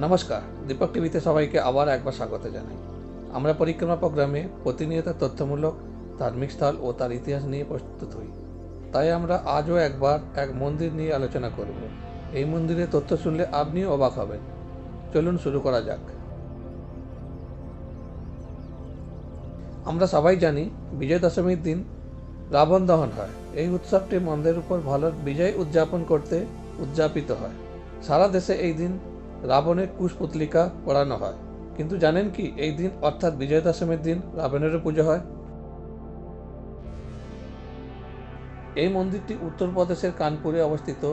নমস্কার, দীপক টিভিতে সবাইকে আবার একবার স্বাগত জানাই। আমরা পরিক্রমা প্রোগ্রামে প্রতিনিয়ত তথ্যমূলক ধার্মিক স্থল ও তার ইতিহাস নিয়ে প্রস্তুত হই। তাই আমরা আজও একবার এক মন্দির নিয়ে আলোচনা করব। এই মন্দিরের তথ্য শুনলে আপনিও অবাক হবেন। চলুন শুরু করা যাক। আমরা সবাই জানি বিজয় দশমীর দিন রাবণ দহন হয়। এই উৎসবটি মন্দের উপর ভালোর বিজয় উদযাপন করতে উদযাপিত হয়। সারা দেশে এই দিন রাবণের কুশপুতলিকা পোড়ানো হয়। কিন্তু জানেন কি, এই দিন অর্থাৎ বিজয় দশমীর দিন রাবণেরও পুজো হয়। এই মন্দিরটি উত্তরপ্রদেশের কানপুরে অবস্থিত।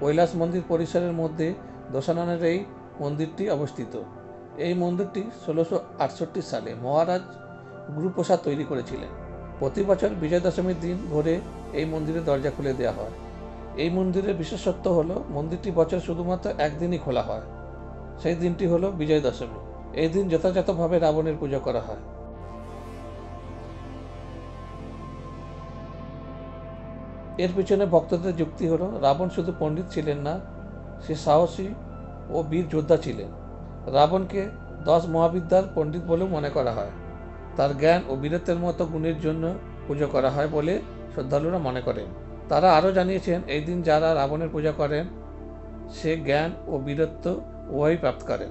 কৈলাস মন্দির পরিসরের মধ্যে দশাননের এই মন্দিরটি অবস্থিত। এই মন্দিরটি 1668 সালে মহারাজ গুরুপ্রসাদ তৈরি করেছিলেন। প্রতি বছর বিজয় দশমীর দিন ভোরে এই মন্দিরের দরজা খুলে দেওয়া হয়। এই মন্দিরের বিশেষত্ব হলো মন্দিরটি বছর শুধুমাত্র একদিনই খোলা হয়। সেই দিনটি হলো বিজয় দশমী। এই দিন যথাযথভাবে রাবণের পুজো করা হয়। এর পিছনে ভক্তদের যুক্তি হলো, রাবণ শুধু পণ্ডিত ছিলেন না, সে সাহসী ও বীর যোদ্ধা ছিলেন। রাবণকে 10 মহাবিদ্যার পণ্ডিত বলেও মনে করা হয়। তার জ্ঞান ও বীরত্বের মতো গুণের জন্য পুজো করা হয় বলে শ্রদ্ধালুরা মনে করেন। তারা আরও জানিয়েছেন, এই দিন যারা রাবণের পূজা করেন সে জ্ঞান ও বীরত্ব উভয়ই প্রাপ্ত করেন।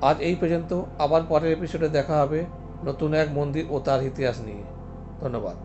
আজ এই পর্যন্ত। আবার পরের এপিসোডে দেখা হবে নতুন এক মন্দির ও তার ইতিহাস নিয়ে। ধন্যবাদ।